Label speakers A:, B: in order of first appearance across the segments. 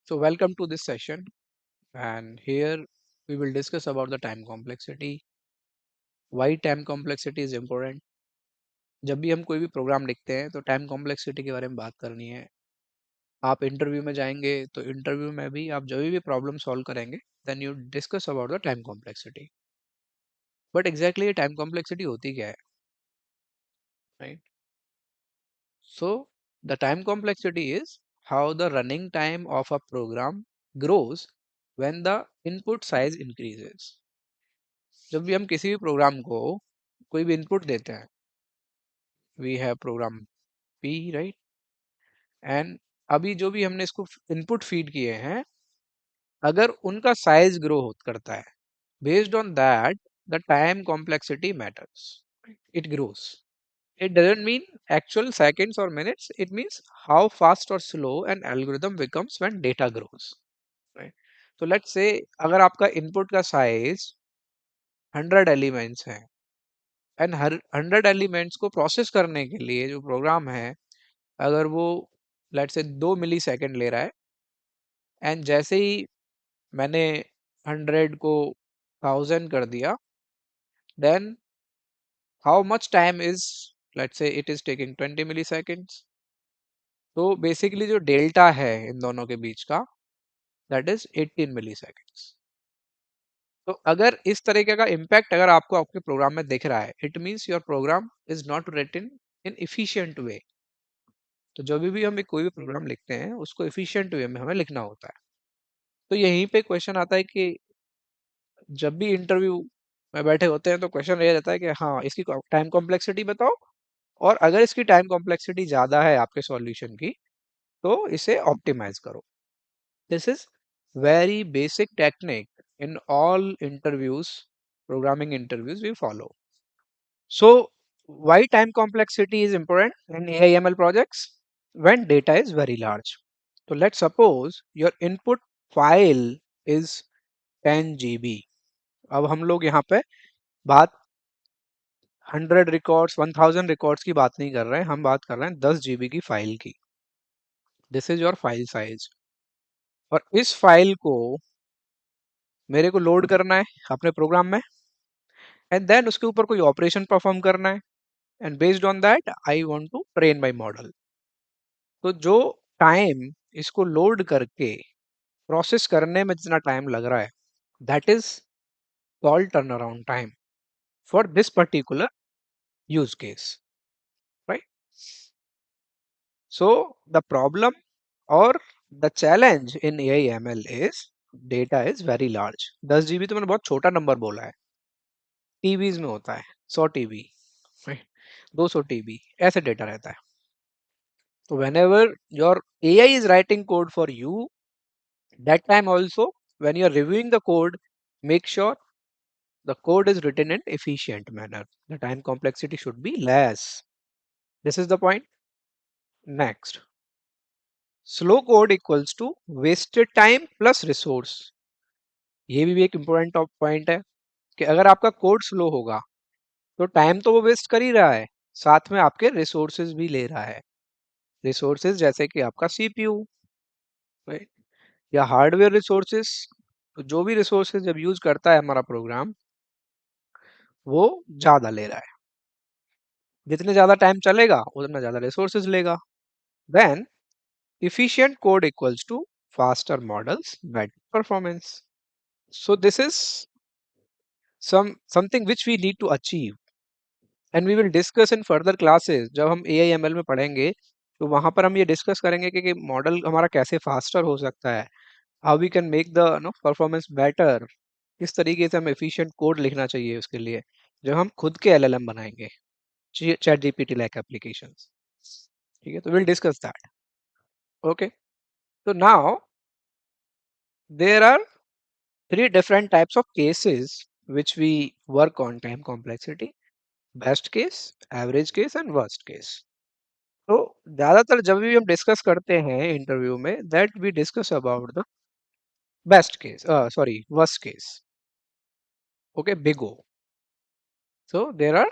A: So welcome to this session, and here we will discuss about the time complexity. Why time complexity is important? जब भी हम कोई भी programme लिखते हैं तो टाइम कॉम्प्लेक्सिटी के बारे में बात करनी है. आप इंटरव्यू में जाएंगे तो इंटरव्यू में भी आप जब भी प्रॉब्लम सॉल्व करेंगे then you discuss about the time complexity. But exactly ये टाइम कॉम्प्लेक्सिटी होती क्या है, right? So the time complexity is how the running time of a program grows when the input size increases. जब भी हम किसी भी प्रोग्राम को कोई भी इनपुट देते हैं, we have program P, right? And अभी जो भी हमने इसको इनपुट फीड किए हैं, अगर उनका साइज ग्रो करता है, based on that the time complexity matters. It grows. It doesn't mean actual seconds or minutes. It means how fast or slow an algorithm becomes when data grows. Right? So let's say अगर आपका input का size 100 elements है and her 100 elements को process करने के लिए जो programme है, अगर वो लेट्स से 2 मिली सेकेंड ले रहा है, एंड जैसे ही मैंने 100 को 1000 कर दिया, then how much time is, let's say it is taking 20 milliseconds. तो बेसिकली जो डेल्टा है इन दोनों के बीच का, दैट इज 18 मिली सेकेंड्स. तो अगर इस तरीके का इम्पैक्ट अगर आपको आपके प्रोग्राम में दिख रहा है, it means your program is not written in efficient way. तो जब भी हम कोई भी प्रोग्राम लिखते हैं उसको एफिशिएंट वे में हमें लिखना होता है. तो यहीं पे क्वेश्चन आता है कि जब भी इंटरव्यू में बैठे होते हैं तो क्वेश्चन ये रहता है कि हाँ, इसकी टाइम कॉम्प्लेक्सिटी बताओ, और अगर इसकी टाइम कॉम्प्लेक्सिटी ज़्यादा है आपके सॉल्यूशन की तो इसे ऑप्टिमाइज करो. This is very basic technique in all interviews, programming interviews we follow. So why time complexity is important in AI/ML projects? When data is very large. So let's suppose your input file is 10 GB. अब हम लोग यहाँ पे बात 100 records 1000 records की बात नहीं कर रहे हैं, हम बात कर रहे हैं 10 GB की फाइल की. This is your file size. और इस फाइल को मेरे को लोड करना है अपने प्रोग्राम में, एंड देन उसके ऊपर कोई ऑपरेशन परफॉर्म करना है, and based on that I want to train my model. तो जो टाइम इसको लोड करके प्रोसेस करने में जितना टाइम लग रहा है, that is called turn around time for this particular use case, right? So the problem और the challenge in AI/ML is data is very large. 10 GB तो मैंने बहुत छोटा नंबर बोला है. टीबीज में होता है, 100 TB, 200 TB ऐसे डेटा रहता है. तो whenever your AI is writing code for you, that time also when you are reviewing the code, make sure the code is written in efficient manner. The time complexity should be less. This is the point. Next, slow code equals to wasted time plus resource. ये भी एक important top point है कि अगर आपका code slow होगा तो time तो वो वेस्ट कर ही रहा है, साथ में आपके रिसोर्सेज भी ले रहा है. रिसोर्सेज जैसे कि आपका CPU, राइट, या हार्डवेयर रिसोर्सेज. तो जो भी रिसोर्सेज जब यूज करता है हमारा प्रोग्राम, वो ज्यादा ले रहा है. जितने ज्यादा टाइम चलेगा उतना ज्यादा रिसोर्सेज लेगा. Then efficient code equals to faster models, better performance. So this is something which we need to achieve, and we will discuss in further classes. जब हम AI/ML में पढ़ेंगे तो वहां पर हम ये डिस्कस करेंगे कि मॉडल हमारा कैसे फास्टर हो सकता है, how we can make the performance better, किस तरीके से हमें एफिशिएंट कोड लिखना चाहिए उसके लिए जब हम खुद के LLM बनाएंगे, चैट जीपीटी लाइक एप्लीकेशंस. ठीक है, तो विल डिस्कस दैट. ओके, तो now there are three different types of cases which we work on time complexity: best case, average case and worst case. तो ज्यादातर जब भी हम डिस्कस करते हैं इंटरव्यू में, that we discuss about the best case, sorry, worst case. Okay, big O. So there are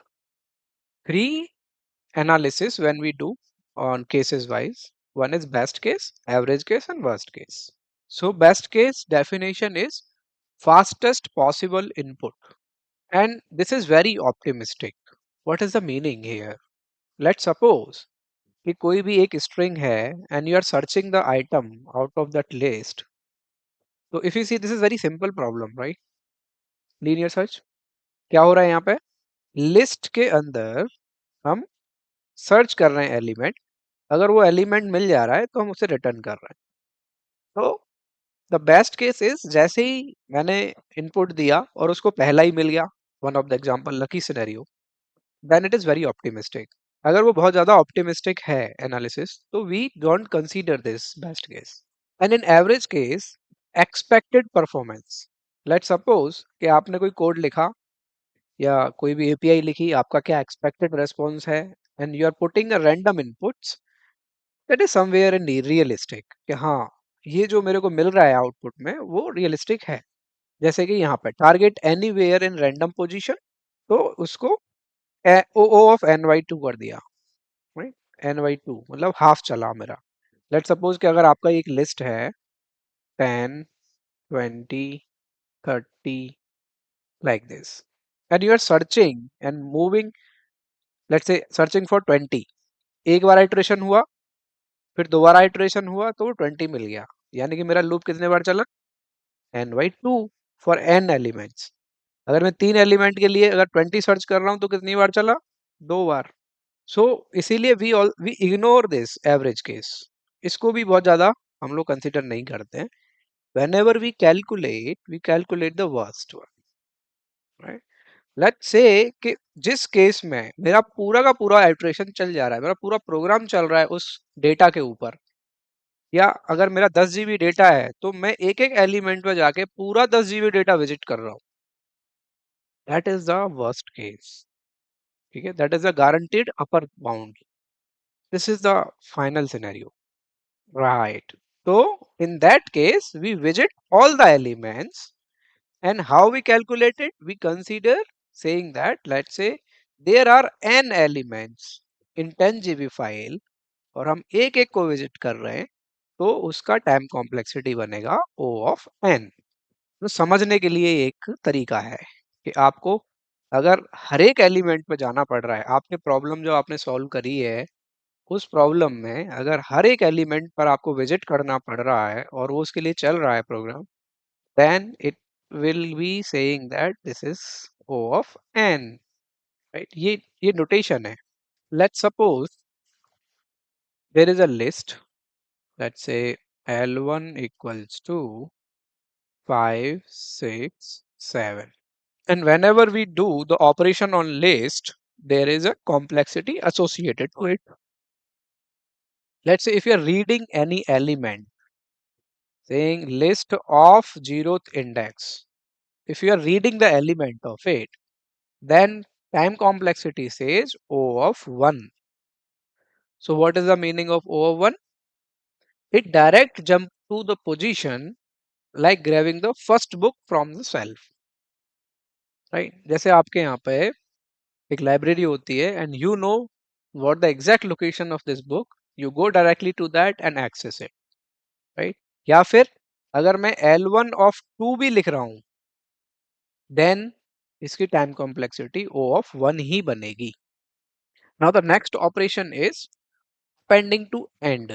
A: three analysis when we do on cases wise. One is best case, average case and worst case. So best case definition is fastest possible input. And this is very optimistic. What is the meaning here? Let's suppose कि कोई भी एक string है and you are searching the item out of that list. So if you see, this is very simple problem, right? Linear search. क्या हो रहा है यहाँ पे? लिस्ट के अंदर हम सर्च कर रहे हैं एलिमेंट, अगर वो एलिमेंट मिल जा रहा है तो हम उसे रिटर्न कर रहे हैं. तो द बेस्ट केस इज जैसे ही मैंने इनपुट दिया और उसको पहला ही मिल गया, one of the example lucky scenario, then it is very optimistic. अगर वो बहुत ज्यादा ऑप्टिमिस्टिक है एनालिसिस, तो we don't consider this best case. And in average case, expected performance. Let's suppose कि आपने कोई कोड लिखा या कोई भी एपीआई लिखी, आपका क्या एक्सपेक्टेड रेस्पॉन्स है, and you are putting a random inputs, that is somewhere in realistic कि हाँ, ये जो मेरे को मिल रहा है आउटपुट में वो रियलिस्टिक है. जैसे कि यहाँ पे target anywhere in random position, तो उसको ओ ऑफ एन वाई टू कर दिया, राइट? एन वाई टू मतलब हाफ चला मेरा. लेट सपोज कि अगर आपका एक लिस्ट है 10, 20, 30 like this, and you are searching and moving, let's say searching for 20. एक बार आइट्रेशन हुआ, फिर दोबारा आइट्रेशन हुआ तो वो 20 मिल गया. यानी कि मेरा लूप कितने बार चला? N by two for n elements. अगर मैं 3 एलिमेंट के लिए अगर 20 सर्च कर रहा हूं तो कितनी बार चला? 2 बार. सो इसीलिए we ignore this average case. इसको भी बहुत ज्यादा हम लोग कंसिडर नहीं करते हैं. whenever we calculate the worst one, right? Let's say कि जिस केस में मेरा पूरा का पूरा आइट्रेशन चल जा रहा है, मेरा पूरा प्रोग्राम चल रहा है उस डेटा के ऊपर, या अगर मेरा 10 GB डेटा है तो मैं एक एक एलिमेंट में जाके पूरा 10 GB डेटा विजिट कर रहा हूँ. That is the worst case. ठीक है, that is the guaranteed upper bound. This is the final scenario, right? तो in that case we visit all the elements. And how we calculate it? We consider saying that, let's say there are n elements in 10 GB file और हम एक एक को visit कर रहे हैं, तो उसका टाइम कॉम्प्लेक्सिटी बनेगा O of n. तो समझने के लिए एक तरीका है कि आपको अगर हर एक एलिमेंट पे जाना पड़ रहा है, आपने प्रॉब्लम जो आपने सॉल्व करी है उस प्रॉब्लम में अगर हर एक एलिमेंट पर आपको विजिट करना पड़ रहा है और वो उसके लिए चल रहा है programme, then it will be saying that this is O of n, right? ये notation है. Let's suppose there is a list. Let's say L1 equals to 5, 6, 7. And whenever we do the operation on list, there is a complexity associated to it. Let's say if you are reading any element saying list of 0th index, if you are reading the element of it, then time complexity says O of 1. So what is the meaning of O of 1? It direct jump to the position like grabbing the first book from the shelf. Right? जैसे आपके यहाँ पे एक library होती है and you know what the exact location of this book, you go directly to that and access it. Right? या फिर अगर मैं L1 of 2 भी लिख रहा हूँ, then इसकी time complexity O of 1 ही बनेगी. Now the next operation is appending to end.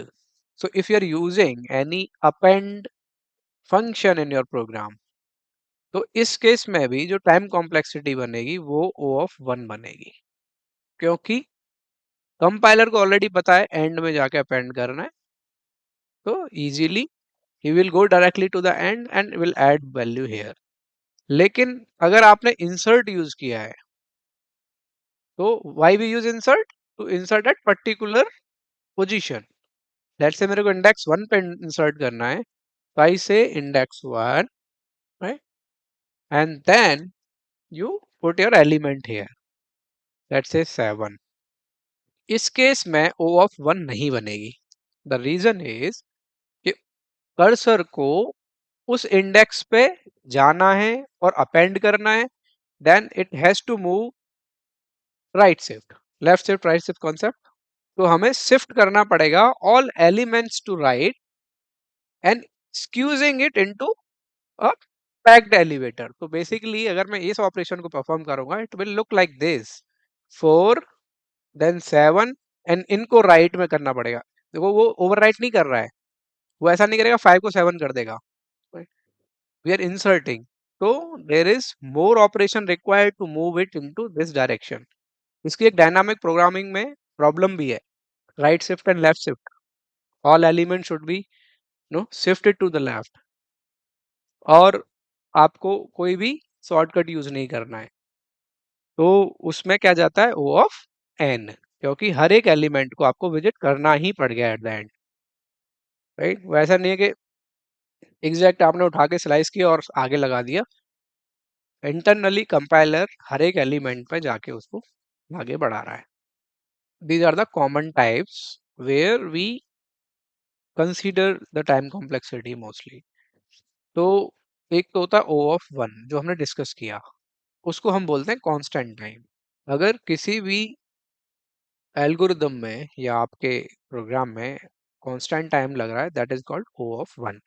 A: So if you are using any append function in your program, तो इस केस में भी जो टाइम कॉम्प्लेक्सिटी बनेगी वो O of 1 बनेगी, क्योंकि कंपाइलर को ऑलरेडी पता है एंड में जाके अपेंड करना है, तो इजीली ही will go directly to the end and will add value here. लेकिन अगर आपने इंसर्ट यूज किया है, तो why we use insert? To insert at particular position. Let's say मेरे को इंडेक्स 1 पे इंसर्ट करना है, तो आई से index 1, right? And then you put your element here. Let's say 7. इस केस में O of 1 नहीं बनेगी. The reason is कि कर्सर को उस इंडेक्स पे जाना है और अपेंड करना है, then it has to move right shift, left shift, right shift concept. तो हमें शिफ्ट करना पड़ेगा all elements to right and squeezing it into a packed elevator. तो बेसिकली अगर मैं इस ऑपरेशन को परफॉर्म करूंगा, it will look like this, 4 then 7, and इनको राइट में करना पड़ेगा। देखो वो ओवरराइट नहीं कर रहा है, वो ऐसा नहीं करेगा 5 को 7 कर देगा, वी आर इंसर्टिंग। तो there is more operation required to move it into this direction. इसकी एक डायनामिक प्रोग्रामिंग में प्रॉब्लम भी है, right shift and left shift, all element should be no shifted to the left, और आपको कोई भी शॉर्टकट यूज नहीं करना है। तो उसमें क्या जाता है, ओ ऑफ एन, क्योंकि हर एक एलिमेंट को आपको विजिट करना ही पड़ गया एट द एंड, राइट। वैसा नहीं है कि एग्जैक्ट आपने उठा के स्लाइस किया और आगे लगा दिया। इंटरनली कंपाइलर हर एक एलिमेंट पे जाके उसको आगे बढ़ा रहा है। These are the common types where we consider the time complexity mostly. तो एक तो होता है O of 1 जो हमने डिस्कस किया, उसको हम बोलते हैं कांस्टेंट टाइम। अगर किसी भी एल्गोरिदम में या आपके प्रोग्राम में कांस्टेंट टाइम लग रहा है, that is called O of 1।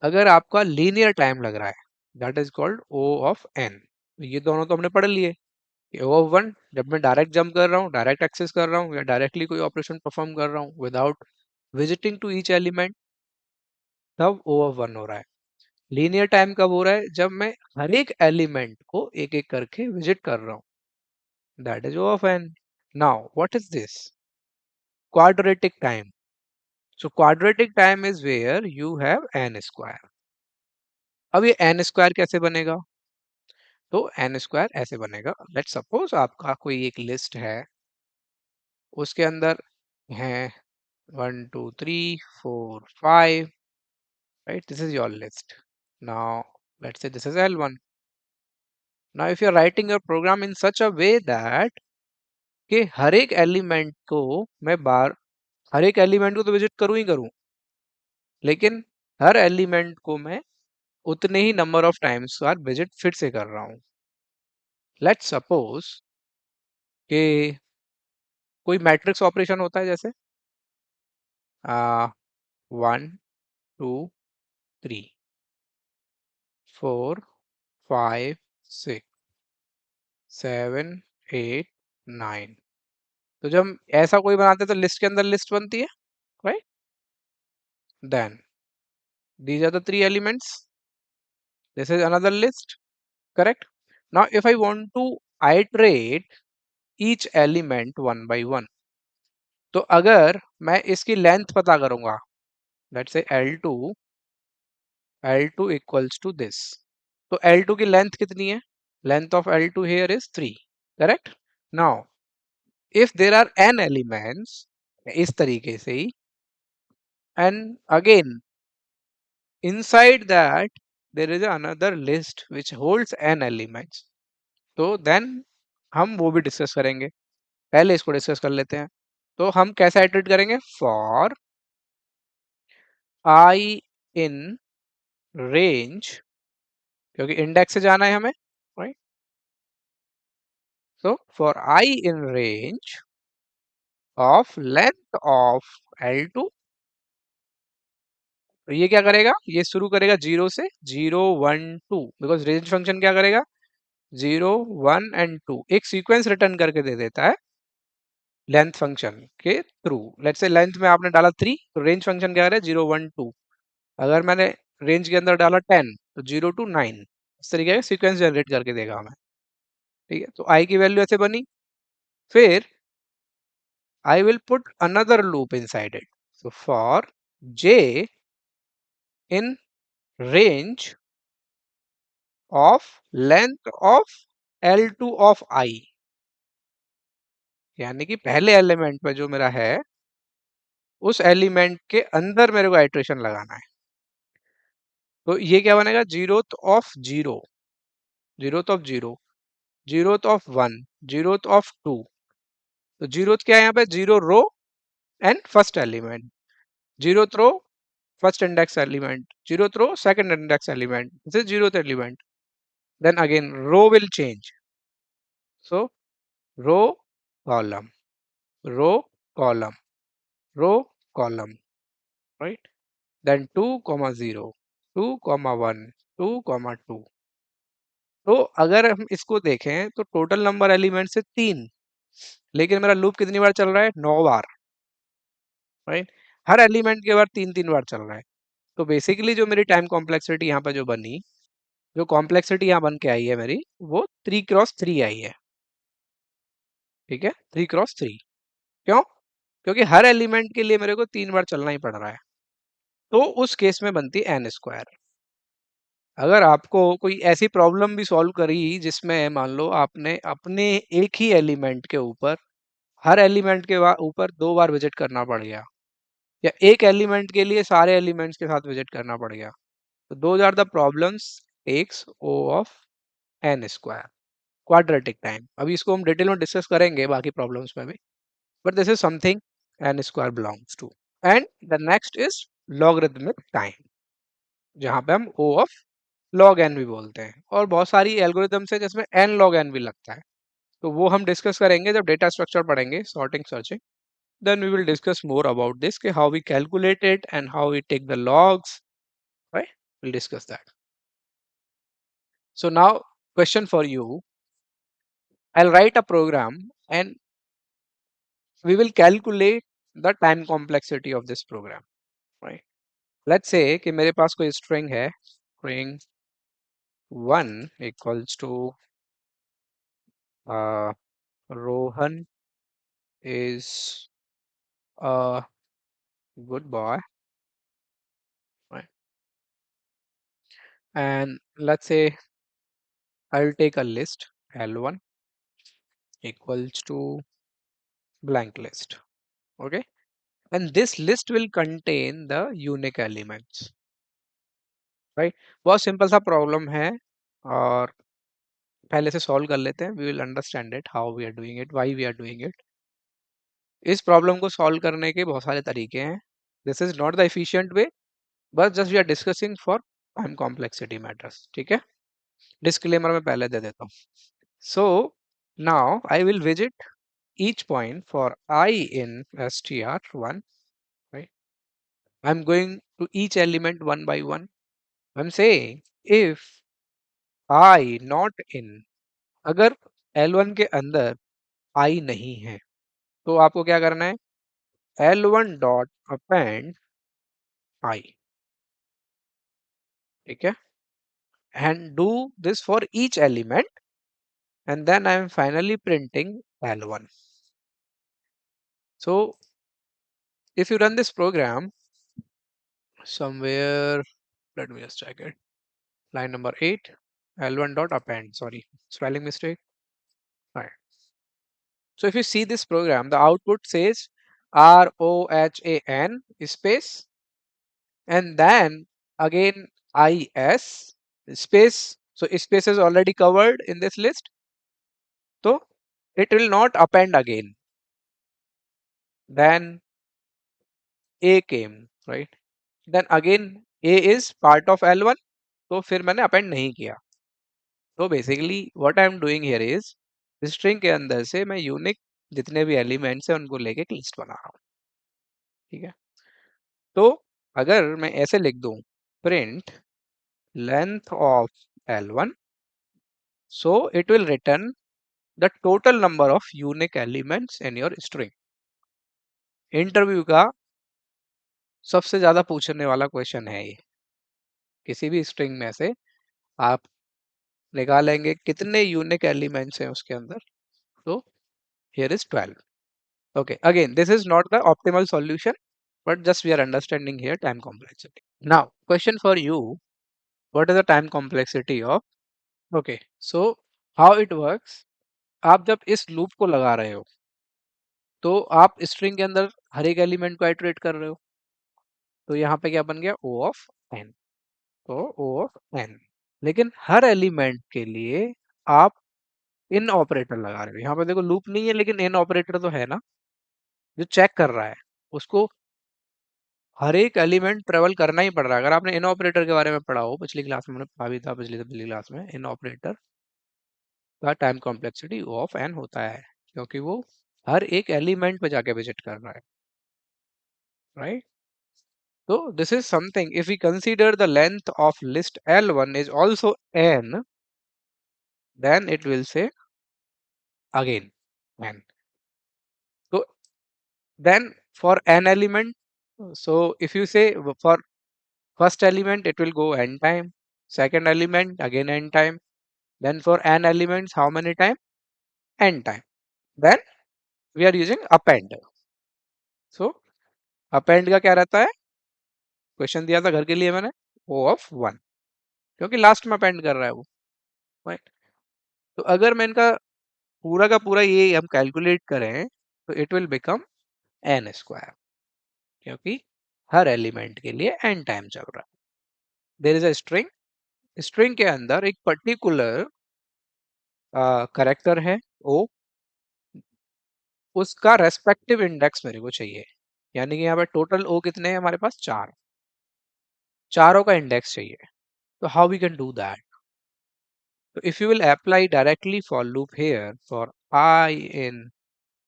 A: अगर आपका लीनियर टाइम लग रहा है, that is called O of n। ये दोनों तो हमने पढ़ लिए। O of 1 जब मैं डायरेक्ट जंप कर रहा हूँ, डायरेक्ट एक्सेस कर रहा हूँ, या डायरेक्टली कोई ऑपरेशन परफॉर्म कर रहा हूँ without visiting to each element, तब O of 1 हो रहा है। लीनियर टाइम कब हो रहा है, जब मैं हर एक एलिमेंट को एक एक करके विजिट कर रहा हूँ, that is O of n। Now what is this, quadratic time. So quadratic time is where you have n square. अब ये n स्क्वायर कैसे बनेगा, तो n स्क्वायर ऐसे बनेगा। लेट्स सपोज आपका कोई एक लिस्ट है, उसके अंदर है 1 2 3 4 5, right? This is your list. Now let's say this is L1. Now if you are writing your program in such a way that कि हर एक एलिमेंट को मैं बार हर एक एलिमेंट को तो विजिट करूं ही करूं, लेकिन हर एलिमेंट को मैं उतने ही नंबर ऑफ टाइम्स का विजिट फिर से कर रहा हूं। लेट्स सपोज कि कोई मैट्रिक्स ऑपरेशन होता है, जैसे 1 2 3 4 5 6 7 8 9। तो जब हम ऐसा कोई बनाते हैं तो लिस्ट के अंदर लिस्ट बनती है, right. Then these are the three elements, this is another list, correct। now if I want to iterate each element one by one, तो अगर मैं इसकी लेंथ पता करूंगा, let's say L2 equals to this, तो L2 की length कितनी है, length of L2 here is 3, correct। now if there are n elements, इस तरीके से ही, and again inside that there is another list which holds n elements, तो then हम वो भी डिस्कस करेंगे। पहले इसको डिस्कस कर लेते हैं। तो हम कैसे इटरेट करेंगे, फॉर आई इन रेंज, क्योंकि इंडेक्स से जाना है हमें, right. So for I in range of length of L2, तो ये क्या करेगा, ये शुरू करेगा 0 से 0 1 2, बिकॉज रेंज फंक्शन क्या करेगा, 0 1 एंड 2 एक सीक्वेंस रिटर्न करके दे देता है लेंथ फंक्शन के थ्रू। लेट्स से लेंथ में आपने डाला 3, तो रेंज फंक्शन क्या करेगा 0 1 2। अगर मैंने रेंज के अंदर डाला 10, तो 0 to 9, इस तरीके का सीक्वेंस जनरेट करके देगा हमें, ठीक है। तो आई की वैल्यू ऐसे बनी, फिर I will put another loop inside it. So for j in range of length of L2 of i, यानी कि पहले एलिमेंट पे जो मेरा है, उस एलिमेंट के अंदर मेरे को आइट्रेशन लगाना है। तो ये क्या बनेगा, zeroth of zero, zeroth of zero, zeroth of one, zeroth of two. तो जीरोथ क्या है यहाँ पे, zero row and first element, zeroth row first index element, zeroth row second index element, this is zeroth element. Then again row will change, so row column, row column, row column, right. Then 2 0, 2,1, 2,2। तो अगर हम इसको देखें तो total number element से 3, लेकिन मेरा loop कितनी बार चल रहा है? 9 बार, राइट। हर एलिमेंट के बाद 3-3 बार चल रहा है। तो बेसिकली जो मेरी टाइम कॉम्प्लेक्सिटी यहाँ पे जो बनी, जो कॉम्प्लेक्सिटी यहाँ बन के आई है मेरी, वो 3x3 आई है। ठीक है, 3x3। क्यों? क्योंकि हर एलिमेंट के लिए मेरे को 3 बार चलना ही पड़ रहा है। तो उस केस में बनती है n²। अगर आपको कोई ऐसी प्रॉब्लम भी सॉल्व करी जिसमें मान लो आपने अपने एक ही एलिमेंट के ऊपर, हर एलिमेंट के ऊपर 2 बार विजिट करना पड़ गया, या एक एलिमेंट के लिए सारे एलिमेंट्स के साथ विजिट करना पड़ गया, तो those are the problems takes O of n², quadratic time. अभी इसको हम डिटेल में डिस्कस करेंगे बाकी प्रॉब्लम्स में भी, but this is something n² belongs to. And the next is logarithmic time, जहां पे हम O ऑफ log n भी बोलते हैं, और बहुत सारी एल्गोरिथम्स है जिसमें n log n भी लगता है। तो वो हम डिस्कस करेंगे जब डेटा स्ट्रक्चर पढ़ेंगे, sorting searching. Then we will discuss more about this, कि how we calculate it and how we take the logs, right? We'll discuss that. So now, question for you. I'll write a program and we will calculate the time complexity of this program, right? Let's say कि मेरे पास कोई string है, string 1 equals to Rohan is a good boy, right? And let's say I'll take a list L1 equals to blank list, okay? And this list will contain the unique elements, right? बहुत simple सा problem है, और पहले से solve कर लेते हैं। We will understand it, how we are doing it, why we are doing it. इस प्रॉब्लम को सॉल्व करने के बहुत सारे तरीके हैं। This is not the efficient way, but just we are discussing for time complexity matters, ठीक है। डिस्क्लेमर में पहले दे देता हूँ। So now I will visit each point for I in str1, right? I'm going to each element one by one. I'm saying if I not in, अगर L1 के अंदर I नहीं है, तो आपको क्या करना है? L1 डॉट अपेंड I, ठीक है, and do this for each element, and then I am finally printing L1. So if you run this program somewhere, let me just check it. Line number 8, L1 dot append, sorry, spelling mistake. Right. So if you see this program, the output says ROHAN space, and then again IS space. So space is already covered in this list, so it will not append again. Then A came, right? Then again A is part of L1, तो फिर मैंने append नहीं किया। तो basically what I am doing here is, string के अंदर से मैं यूनिक जितने भी एलिमेंट्स हैं उनको लेके एक लिस्ट बना रहा हूँ, ठीक है। तो अगर मैं ऐसे लिख दूं, print length of L1, so it will return the total number of unique elements in your string. Interview का सबसे ज्यादा पूछने वाला क्वेश्चन है ये। किसी भी स्ट्रिंग में से आप निकालेंगे कितने यूनिक एलिमेंट्स हैं उसके अंदर, तो here is 12। Okay, again, this is not the optimal solution, but just we are understanding here time complexity. Now, question for you, what is the time complexity of, okay, so how it works, आप जब इस loop को लगा रहे हो, तो आप string के अंदर हर एक एलिमेंट को आइटरेट कर रहे हो, तो यहाँ पे क्या बन गया? O of n, तो O of n, लेकिन हर एलिमेंट के लिए आप इन ऑपरेटर लगा रहे हो। यहाँ पे देखो लूप नहीं है, लेकिन इन ऑपरेटर तो है ना, जो चेक कर रहा है उसको हर एक एलिमेंट ट्रेवल करना ही पड़ रहा है। अगर आपने इन ऑपरेटर के बारे में पढ़ा हो, पिछली क्लास में हमने पढ़ा भी था, पिछली पिछली क्लास में, इन ऑपरेटर का टाइम कॉम्प्लेक्सिटी ऑफ एन होता है, क्योंकि वो हर एक एलिमेंट पे जाके विजिट कर रहा है, right. So this is something, if we consider the length of list L1 is also n, then it will say again n. So then for n element, so if you say for first element it will go n time, second element again n time, then for n elements how many time? N time. Then we are using append. So append का क्या रहता है? Question दिया था घर के लिए मैंने, O of 1, क्योंकि लास्ट में अपेंड कर रहा है वो, राइट। तो अगर मैं इनका पूरा का पूरा ये हम कैलकुलेट करें तो it will become an square, क्योंकि हर एलिमेंट के लिए एन टाइम चल रहा है। There is a string, string के अंदर एक पर्टिकुलर करेक्टर है ओ, उसका रेस्पेक्टिव इंडेक्स मेरे को चाहिए, यानी कि यहाँ पे टोटल ओ कितने हैं हमारे पास? चार, चारों का इंडेक्स चाहिए। तो how we can do that? So if you will apply directly for loop here for I in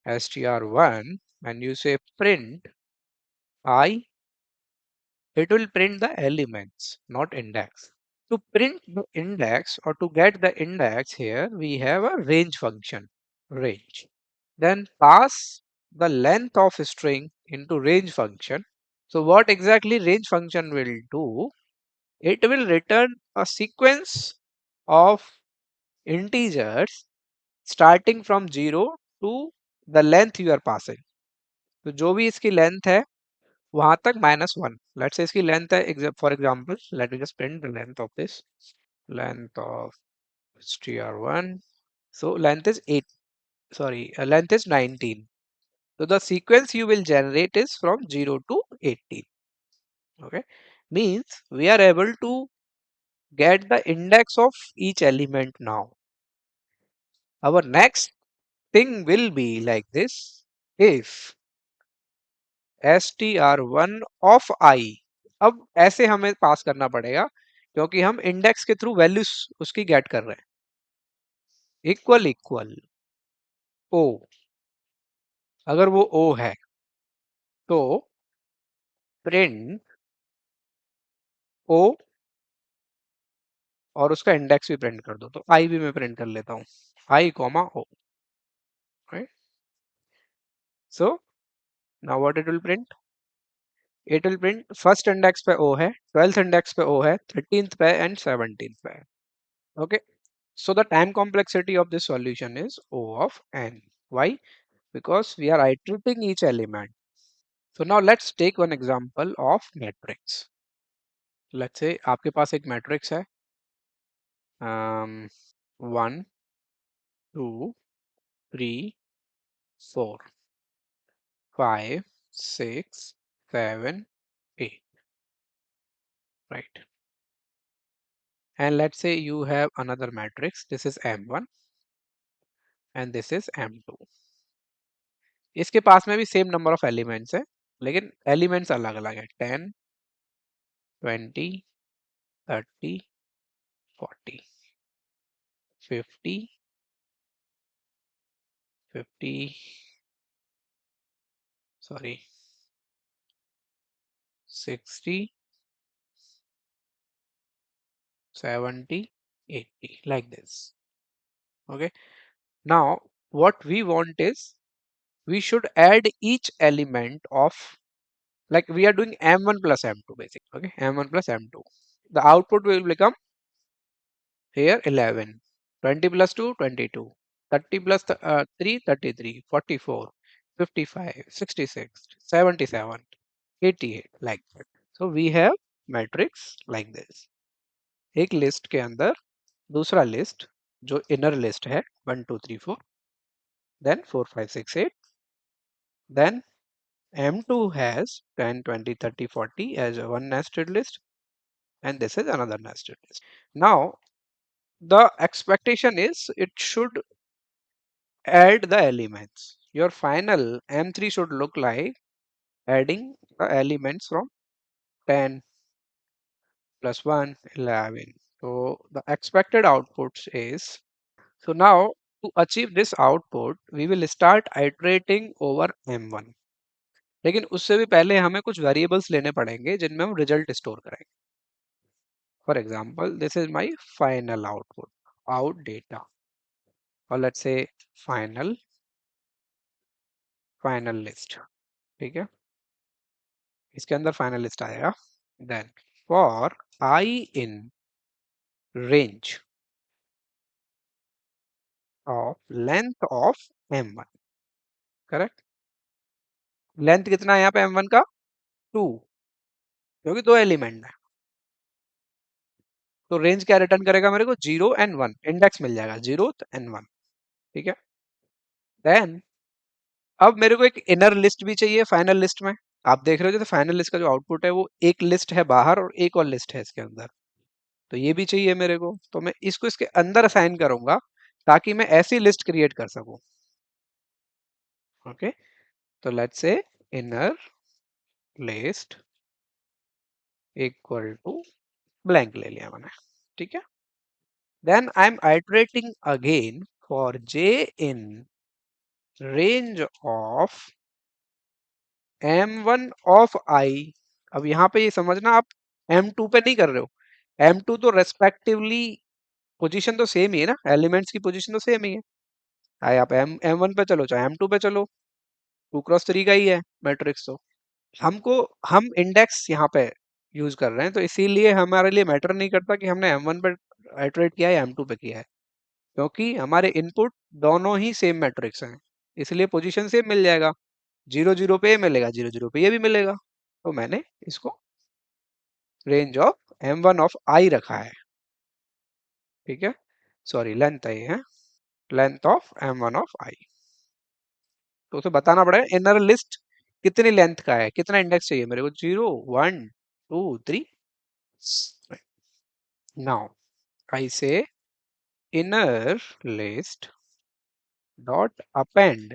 A: str1 and you say print I, it will print the elements, not index. To print the index or to get the index here, we have a range function, range. Then pass the length of string into range function. So what exactly range function will do? It will return a sequence of integers starting from 0 to the length you are passing. तो जो भी इसकी length है वहां तक -1, let's say इसकी length है, for example let me just print the length of this, length of str1, so length is 8, sorry, length is 19. So the sequence you will generate is from 0 to 18. Okay, means we are able to get the index of each element now. Our next thing will be like this: if str1 of I, अब ऐसे हमें पास करना पड़ेगा क्योंकि हम index के through values उसकी gate कर रहे हैं, इक्वल इक्वल ओ, अगर वो ओ है तो प्रिंट ओ और उसका इंडेक्स भी प्रिंट कर दो। तो आई भी मैं प्रिंट कर लेता हूँ, I comma O, right. So now what it will print? It will print first index पे ओ है, 12th इंडेक्स पे ओ है, 13th पे एंड 17th पे। Okay, so the time complexity of this solution is O of n. Why? Because we are iterating each element. So now let's take one example of matrix. Let's say आपके पास एक matrix है, 1 2 3 4 5 6 7 8, right? And let's say you have another matrix, this is M1 and this is M2. इसके पास में भी same number of elements है, लेकिन elements अलग अलग है, 10 20 30 40 50 50, sorry, 60 70 80, like this. Okay, now what we want is we should add each element of, like we are doing m1 plus m2 basically. Okay, m1 plus m2, the output will become here 11, 20 plus 2 22, 30 plus 3 33, 44 55 66 77 88, like that. So we have matrix like this. एक list के अंदर दूसरा list जो inner list है 1 2 3 4, then 4 5 6 8, then m2 has 10 20 30 40 as a one nested list, and this is another nested list. Now the expectation is it should add the elements. Your final m3 should look like adding the elements from 10 plus 1 11. So the expected outputs is, so now to achieve this output we will start iterating over m1. लेकिन उससे भी पहले हमें कुछ variables लेने पड़ेंगे जिनमें हम रिजल्ट स्टोर करेंगे. For example, this is my final output, out data, और let's say final final list. ठीक है, इसके अंदर फाइनल लिस्ट आएगा. Then for I in range of length of m1. Correct. Length कितना है यहाँ पे m1 का? 2, क्योंकि दो एलिमेंट है. तो रेंज क्या रिटर्न करेगा मेरे को? 0 एंड 1. इंडेक्स मिल जाएगा 0 एंड 1. ठीक है. देन अब मेरे को एक इनर लिस्ट भी चाहिए फाइनल लिस्ट में. आप देख रहे हो, जो फाइनल लिस्ट का जो आउटपुट है वो एक लिस्ट है बाहर और एक और लिस्ट है इसके अंदर. तो ये भी चाहिए मेरे को, तो मैं इसको इसके अंदर असाइन करूंगा ताकि मैं ऐसी लिस्ट क्रिएट कर सकूं. ओके. तो let's say inner list equal to blank ले लिया मैंने. ठीक है. Then I am iterating again for j in range of m1 of i. अब यहाँ पे ये समझना, आप m2 पे नहीं कर रहे हो. m2 तो रेस्पेक्टिवली पोजीशन तो सेम ही है ना, एलिमेंट्स की पोजीशन तो सेम ही है. चाहे आप m1 पे चलो चाहे m2 पे चलो, 2 क्रॉस 3 का ही है मैट्रिक्स. तो हमको हम इंडेक्स यहाँ पे यूज कर रहे हैं, तो इसीलिए हमारे लिए मैटर नहीं करता कि हमने m1 पे आइटरेट किया है या m2 पे किया है, क्योंकि हमारे इनपुट दोनों ही सेम मैट्रिक्स हैं. इसलिए पोजीशन सेम मिल जाएगा. 0 0 पे ये मिलेगा, 0 0 पे ये भी मिलेगा. तो मैंने इसको range of m1 of i रखा है. ठीक है. सॉरी, लेंथ है ये है, length of m1 of i. तो उसे बताना पड़ेगा इनर लिस्ट कितनी लेंथ का है, कितना इंडेक्स चाहिए मेरे को. 0 1 2 3. Now I say inner list dot append,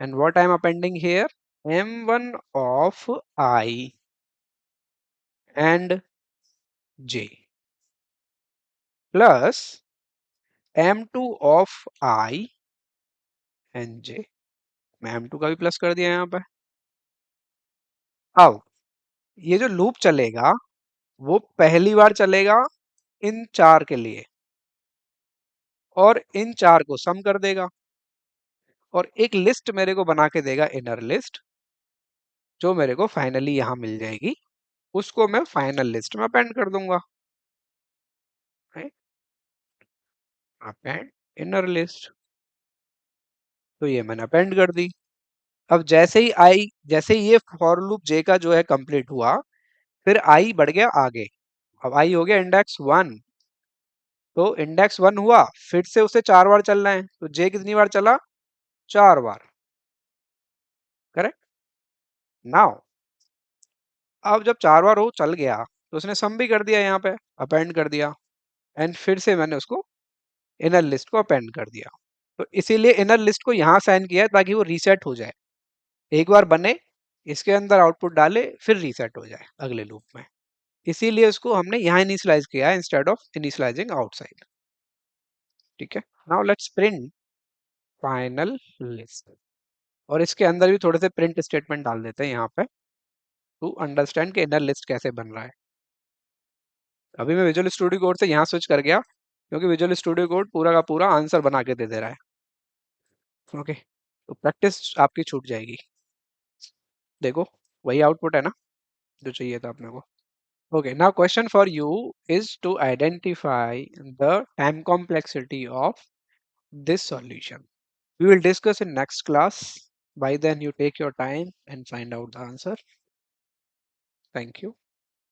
A: and what I am appending here, m1 of I and j plus m2 of I and j. मैं m2 का भी प्लस कर दिया यहाँ पे. अब ये जो लूप चलेगा वो पहली बार चलेगा इन चार के लिए, और इन चार को सम कर देगा, और एक लिस्ट मेरे को बना के देगा इनर लिस्ट, जो मेरे को फाइनली यहाँ मिल जाएगी. उसको मैं फाइनल लिस्ट में अपेंड कर दूंगा. Append inner list. तो ये मैंने अपेंड कर दी. अब जैसे ही ये फॉर लूप j का जो है कंप्लीट हुआ, फिर i बढ़ गया आगे. अब i हो गया इंडेक्स 1. तो इंडेक्स 1 हुआ, फिर से उसे 4 बार चलना है, तो j कितनी बार चला? 4 बार. करेक्ट. नाउ अब जब 4 बार वो चल गया, तो उसने सम भी कर दिया, यहाँ पे अपेंड कर दिया, एंड फिर से मैंने उसको इनर लिस्ट को अपेंड कर दिया. तो इसीलिए इनर लिस्ट को यहाँ साइन किया है ताकि वो रीसेट हो जाए. एक बार बने, इसके अंदर आउटपुट डाले, फिर रीसेट हो जाए अगले लूप में. इसीलिए उसको हमने यहाँ इनिशियलाइज किया है इंस्टेड ऑफ इनिशियलाइजिंग आउटसाइड. ठीक है. Now let's print final list, और इसके अंदर भी थोड़े से प्रिंट स्टेटमेंट डाल देते हैं यहाँ पे, टू अंडरस्टैंड कि इनर लिस्ट कैसे बन रहा है. अभी मैं विजुअल स्टूडियो कोड से यहाँ स्विच कर गया, क्योंकि विजुअल स्टूडियो कोड पूरा का पूरा आंसर बना के दे दे रहा है. ओके. तो प्रैक्टिस आपकी छूट जाएगी. देखो, वही आउटपुट है ना जो चाहिए था अपने को. Okay, now question for you is to identify the time complexity of this solution. We will discuss in next class. By then you take your time and find out the answer. Thank you.